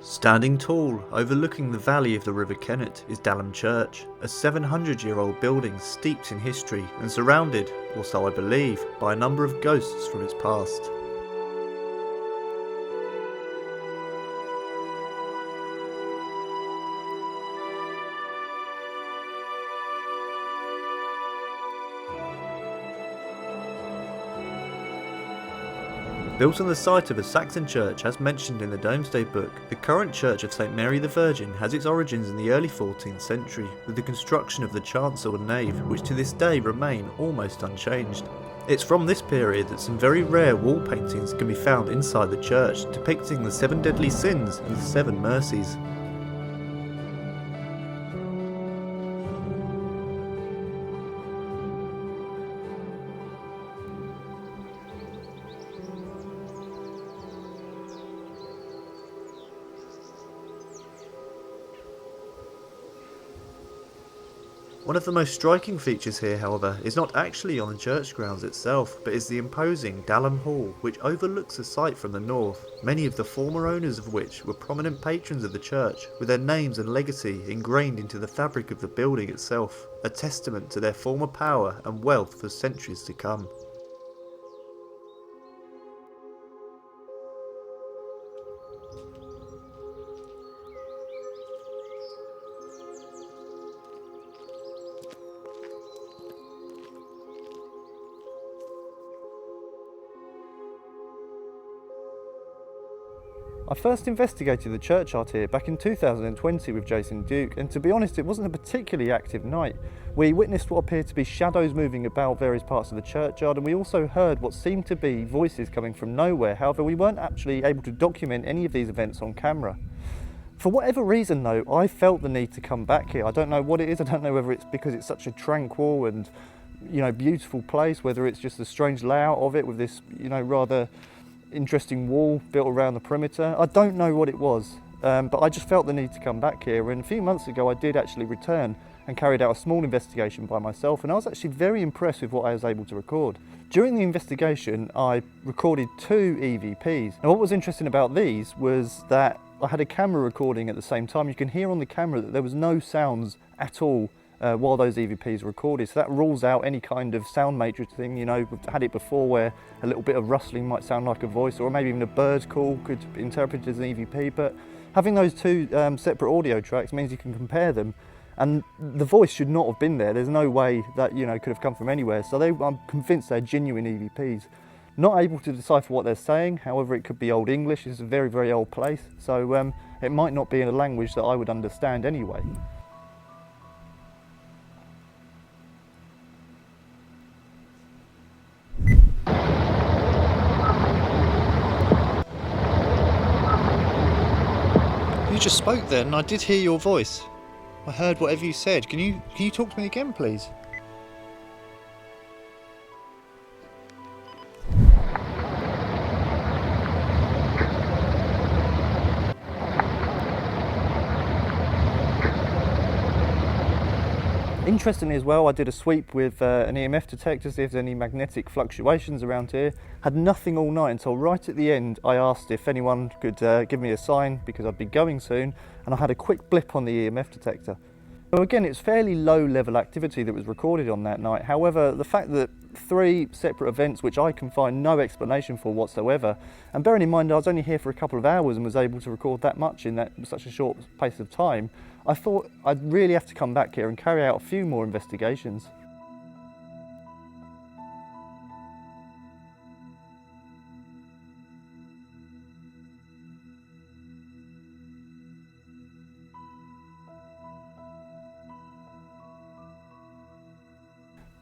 Standing tall, overlooking the valley of the River Kennet, is Dalham Church, a 700-year-old building steeped in history and surrounded, or so I believe, by a number of ghosts from its past. Built on the site of a Saxon church as mentioned in the Domesday Book, the current church of St Mary the Virgin has its origins in the early 14th century, with the construction of the chancel and nave, which to this day remain almost unchanged. It's from this period that some very rare wall paintings can be found inside the church, depicting the 7 deadly sins and the 7 mercies. One of the most striking features here, however, is not actually on the church grounds itself, but is the imposing Dalham Hall, which overlooks the site from the north, many of the former owners of which were prominent patrons of the church, with their names and legacy ingrained into the fabric of the building itself, a testament to their former power and wealth for centuries to come. I first investigated the churchyard here back in 2020 with Jason Duke, and to be honest it wasn't a particularly active night. We witnessed what appeared to be shadows moving about various parts of the churchyard, and we also heard what seemed to be voices coming from nowhere. However, we weren't actually able to document any of these events on camera. For whatever reason though, I felt the need to come back here. I don't know what it is. I don't know whether it's because it's such a tranquil and beautiful place, whether it's just the strange layout of it with this rather interesting wall built around the perimeter. I don't know what it was, but I just felt the need to come back here, and a few months ago I did actually return and carried out a small investigation by myself, and I was actually very impressed with what I was able to record. During the investigation I recorded 2 EVPs. Now what was interesting about these was that I had a camera recording at the same time. You can hear on the camera that there was no sounds at all while those EVPs were recorded, so that rules out any kind of sound matrix thing. We've had it before where a little bit of rustling might sound like a voice, or maybe even a bird call could be interpreted as an EVP, but having those 2 separate audio tracks means you can compare them, and the voice should not have been there. There's no way that could have come from anywhere, so I'm convinced they're genuine EVPs. Not able to decipher what they're saying, however it could be Old English. It's a very, very old place, so it might not be in a language that I would understand anyway. You just spoke then, and I did hear your voice. I heard whatever you said. Can you talk to me again, please? Interestingly as well, I did a sweep with an EMF detector to see if there's any magnetic fluctuations around here. Had nothing all night until right at the end I asked if anyone could give me a sign because I'd be going soon, and I had a quick blip on the EMF detector. So again, it's fairly low level activity that was recorded on that night. However, the fact that 3 separate events which I can find no explanation for whatsoever, and bearing in mind I was only here for a couple of hours and was able to record that much in such a short space of time, I thought I'd really have to come back here and carry out a few more investigations.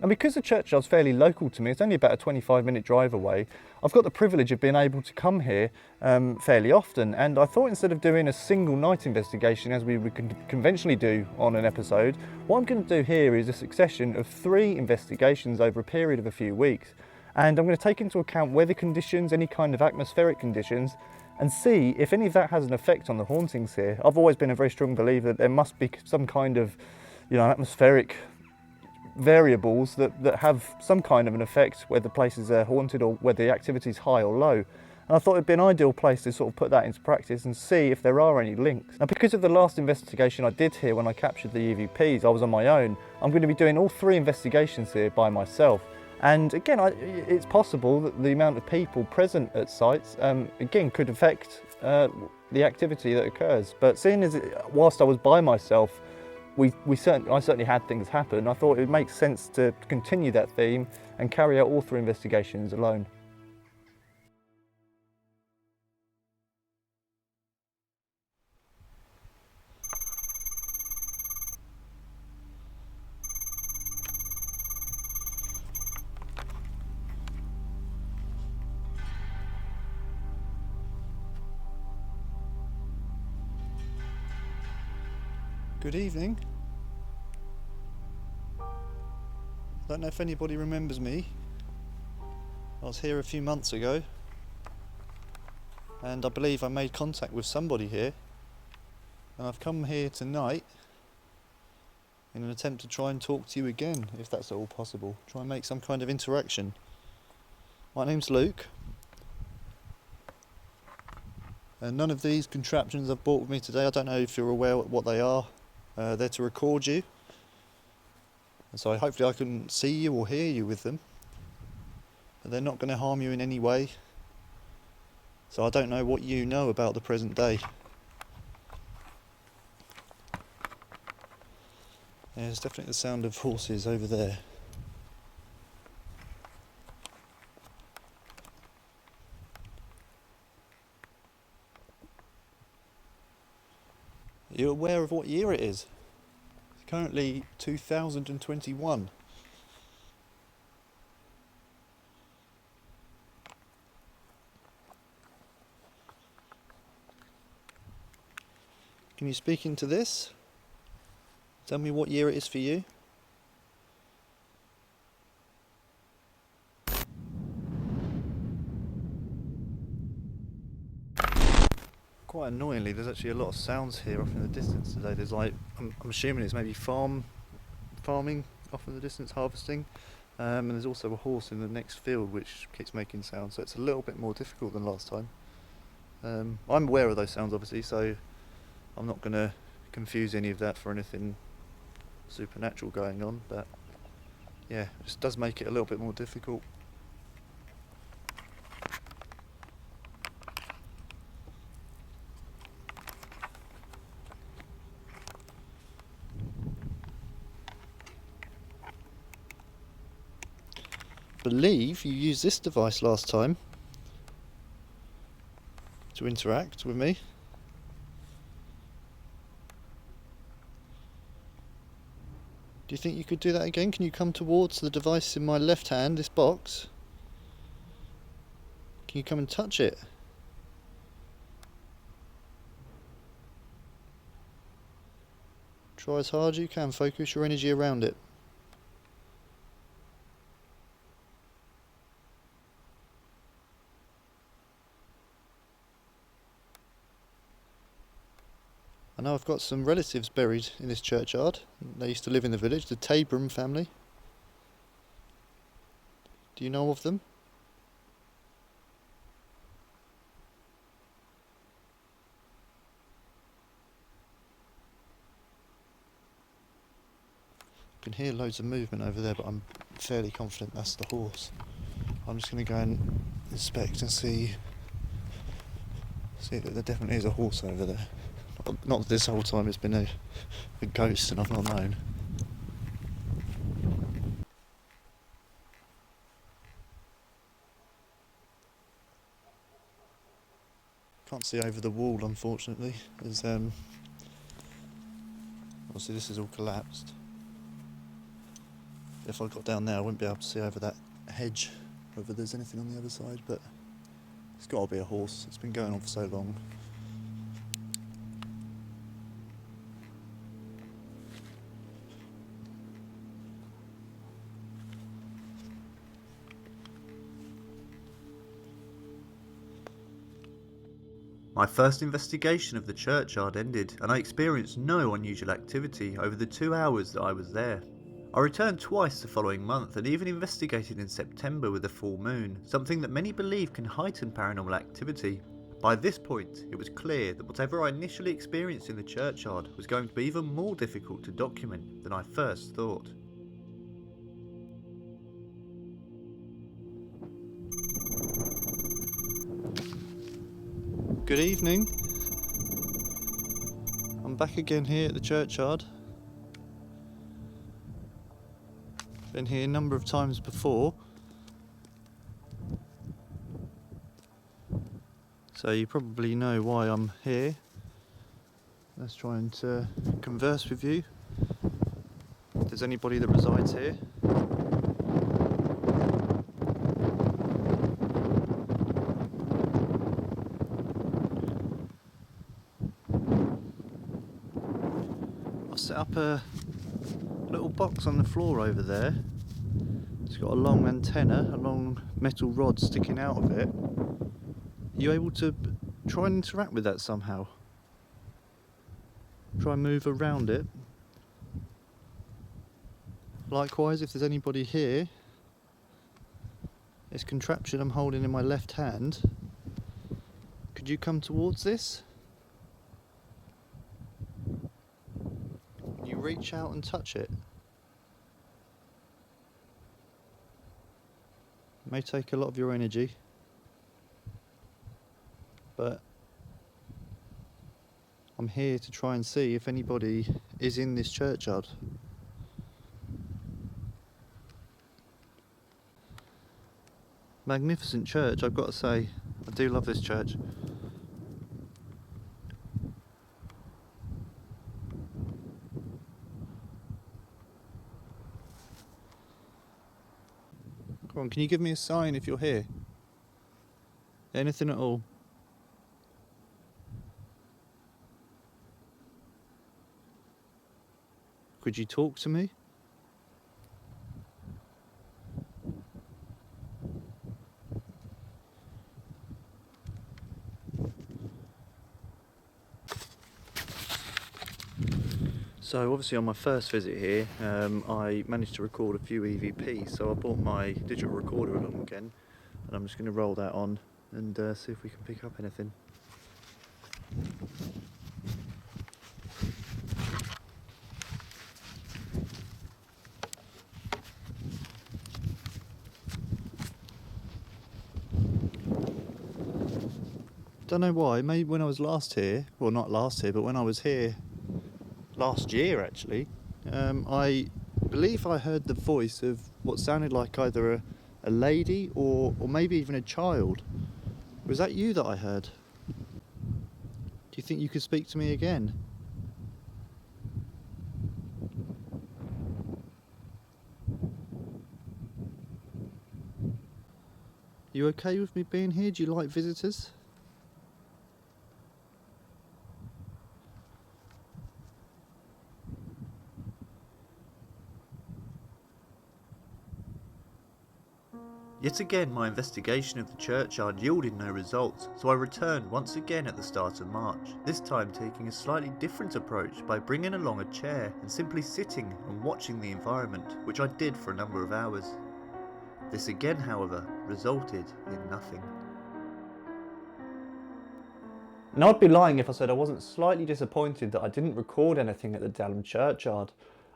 And because the churchyard's fairly local to me, it's only about a 25-minute drive away, I've got the privilege of being able to come here fairly often, and I thought instead of doing a single night investigation as we would conventionally do on an episode, what I'm going to do here is a succession of 3 investigations over a period of a few weeks. And I'm going to take into account weather conditions, any kind of atmospheric conditions, and see if any of that has an effect on the hauntings here. I've always been a very strong believer that there must be some kind of atmospheric variables that have some kind of an effect whether places are haunted or whether the activity is high or low. And And I thought it'd be an ideal place to sort of put that into practice and see if there are any links. Now, because of the last investigation I did here when I captured the EVPs, I was on my own. I'm going to be doing all 3 investigations here by myself. And again, it's possible that the amount of people present at sites, again, could affect the activity that occurs. But seeing as whilst I was by myself, I certainly had things happen, I thought it would make sense to continue that theme and carry out all 3 investigations alone. Good evening. I don't know if anybody remembers me. I was here a few months ago and I believe I made contact with somebody here, and I've come here tonight in an attempt to try and talk to you again, if that's at all possible. Try and make some kind of interaction. My name's Luke, and none of these contraptions I've brought with me today, I don't know if you're aware what they are. They're to record you, and so hopefully I can see you or hear you with them, but they're not going to harm you in any way. So I don't know what you know about the present day. There's definitely the sound of horses over there. Are you aware of what year it is? It's currently 2021. Can you speak into this? Tell me what year it is for you. Quite annoyingly, there's actually a lot of sounds here off in the distance today. There's like, I'm assuming it's maybe farming off in the distance, harvesting, and there's also a horse in the next field which keeps making sounds, so it's a little bit more difficult than last time. I'm aware of those sounds obviously, so I'm not going to confuse any of that for anything supernatural going on, but yeah, it just does make it a little bit more difficult. I believe you used this device last time to interact with me. Do you think you could do that again? Can you come towards the device in my left hand, this box? Can you come and touch it? Try as hard as you can, focus your energy around it. I know I've got some relatives buried in this churchyard. They used to live in the village, the Tabram family. Do you know of them? I can hear loads of movement over there, but I'm fairly confident that's the horse. I'm just going to go and inspect and see that there definitely is a horse over there. Not that this whole time it's been a ghost and I've not known. Can't see over the wall, unfortunately. There's obviously this is all collapsed. If I got down there I wouldn't be able to see over that hedge whether there's anything on the other side, but it's got to be a horse. It's been going on for so long. My first investigation of the churchyard ended, and I experienced no unusual activity over the 2 hours that I was there. I returned twice the following month and even investigated in September with a full moon, something that many believe can heighten paranormal activity. By this point, it was clear that whatever I initially experienced in the churchyard was going to be even more difficult to document than I first thought. Good evening. I'm back again here at the churchyard. Been here a number of times before. So you probably know why I'm here. Let's try and converse with you. If there's anybody that resides here. I've set up a little box on the floor over there. It's got a long antenna, a long metal rod sticking out of it. Are you able to try and interact with that somehow? Try and move around it. Likewise, if there's anybody here, this contraption I'm holding in my left hand, could you come towards this? Can you reach out and touch it? It may take a lot of your energy, but I'm here to try and see if anybody is in this churchyard. Magnificent church, I've got to say. I do love this church. Come on, can you give me a sign if you're here? Anything at all? Could you talk to me? So obviously on my first visit here, I managed to record a few EVPs, so I brought my digital recorder along again, and I'm just going to roll that on and see if we can pick up anything. Don't know why, maybe when I was last here, well not last here, but when I was here last year actually, I believe I heard the voice of what sounded like either a lady or maybe even a child. Was that you that I heard? Do you think you could speak to me again? You okay with me being here? Do you like visitors? Yet again, my investigation of the churchyard yielded no results, so I returned once again at the start of March, this time taking a slightly different approach by bringing along a chair and simply sitting and watching the environment, which I did for a number of hours. This again, however, resulted in nothing. Now I'd be lying if I said I wasn't slightly disappointed that I didn't record anything at the Dalham Churchyard.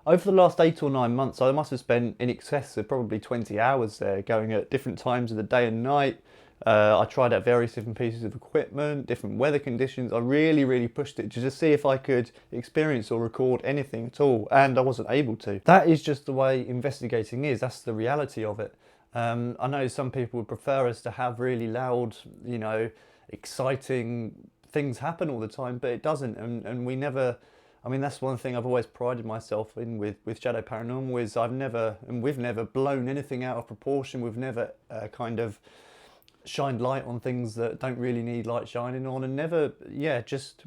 Over the last 8 or 9 months, I must have spent in excess of probably 20 hours there, going at different times of the day and night. I tried out various different pieces of equipment, different weather conditions. I really pushed it to just see if I could experience or record anything at all, and I wasn't able to. That is just the way investigating is. That's the reality of it. I know some people would prefer us to have really loud, you know, exciting things happen all the time, but it doesn't, and we never. I mean, that's one thing I've always prided myself in with Shadow Paranormal is we've never blown anything out of proportion. We've never kind of shined light on things that don't really need light shining on, and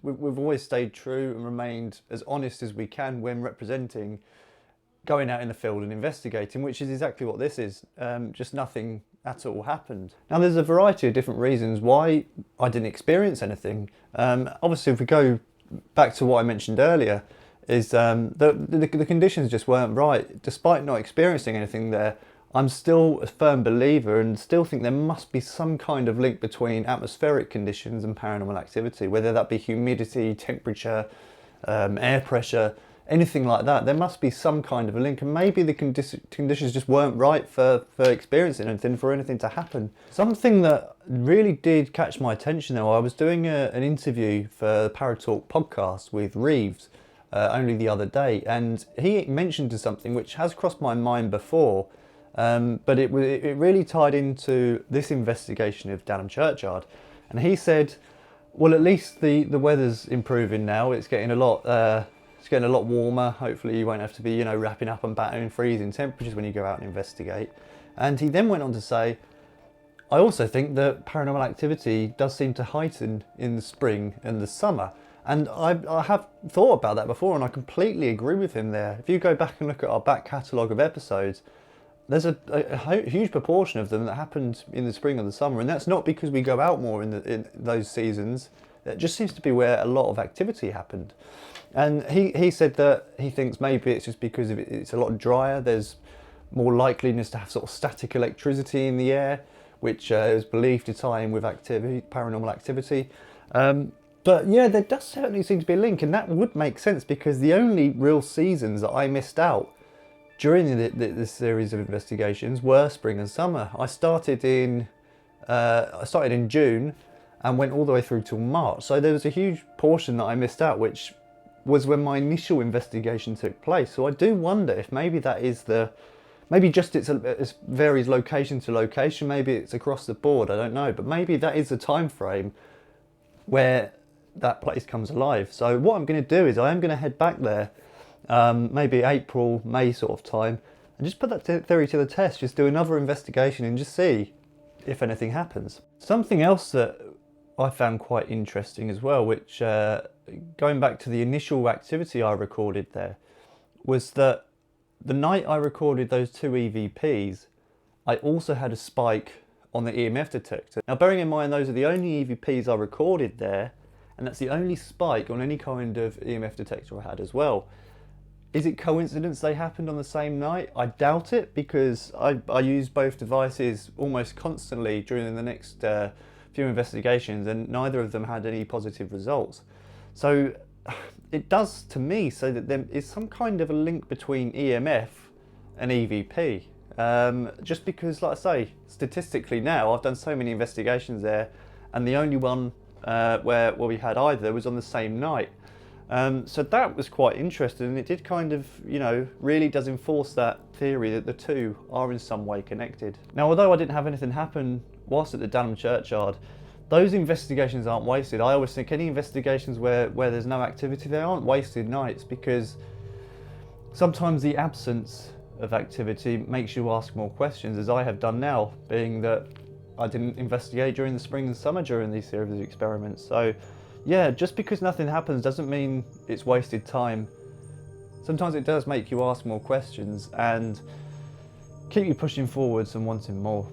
we've always stayed true and remained as honest as we can when representing, going out in the field and investigating, which is exactly what this is. Just nothing at all happened. Now, there's a variety of different reasons why I didn't experience anything. Obviously, if we go back to what I mentioned earlier, is the conditions just weren't right. Despite not experiencing anything there, I'm still a firm believer and still think there must be some kind of link between atmospheric conditions and paranormal activity, whether that be humidity, temperature, air pressure, anything like that. There must be some kind of a link, and maybe the conditions just weren't right for experiencing anything, for anything to happen. Something that really did catch my attention though, I was doing an interview for the Paratalk podcast with Reeves only the other day, and he mentioned something which has crossed my mind before, but it really tied into this investigation of Dalham Churchyard. And he said, well, at least the weather's improving now. It's getting a lot warmer. Hopefully you won't have to be, wrapping up and battering freezing temperatures when you go out and investigate. And he then went on to say, I also think that paranormal activity does seem to heighten in the spring and the summer. And I have thought about that before, and I completely agree with him there. If you go back and look at our back catalogue of episodes, there's a huge proportion of them that happened in the spring and the summer, and that's not because we go out more in those seasons. It just seems to be where a lot of activity happened. And he said that he thinks maybe it's just because it's a lot drier, there's more likeliness to have sort of static electricity in the air, which is believed to tie in with paranormal activity. But yeah, there does certainly seem to be a link, and that would make sense because the only real seasons that I missed out during this series of investigations were spring and summer. I started in June and went all the way through till March. So there was a huge portion that I missed out, which was when my initial investigation took place. So I do wonder if maybe that is maybe just it varies location to location. Maybe it's across the board. I don't know, but maybe that is the time frame where that place comes alive. So what I'm going to do is I am going to head back there. Maybe April, May sort of time, and just put that theory to the test, just do another investigation and just see if anything happens. Something else that I found quite interesting as well, which going back to the initial activity I recorded there, was that the night I recorded those 2 EVPs, I also had a spike on the EMF detector. Now bearing in mind those are the only EVPs I recorded there, and that's the only spike on any kind of EMF detector I had as well. Is it coincidence they happened on the same night? I doubt it, because I used both devices almost constantly during the next few investigations, and neither of them had any positive results. So it does, to me, say that there is some kind of a link between EMF and EVP. Just because, like I say, statistically now, I've done so many investigations there, and the only one where we had either was on the same night. So that was quite interesting, and it did kind of, really does enforce that theory that the two are in some way connected. Now, although I didn't have anything happen whilst at the Dalham Churchyard, those investigations aren't wasted. I always think any investigations where there's no activity, they aren't wasted nights, because sometimes the absence of activity makes you ask more questions, as I have done now, being that I didn't investigate during the spring and summer during these series of experiments. So yeah, just because nothing happens doesn't mean it's wasted time. Sometimes it does make you ask more questions and keep you pushing forwards and wanting more.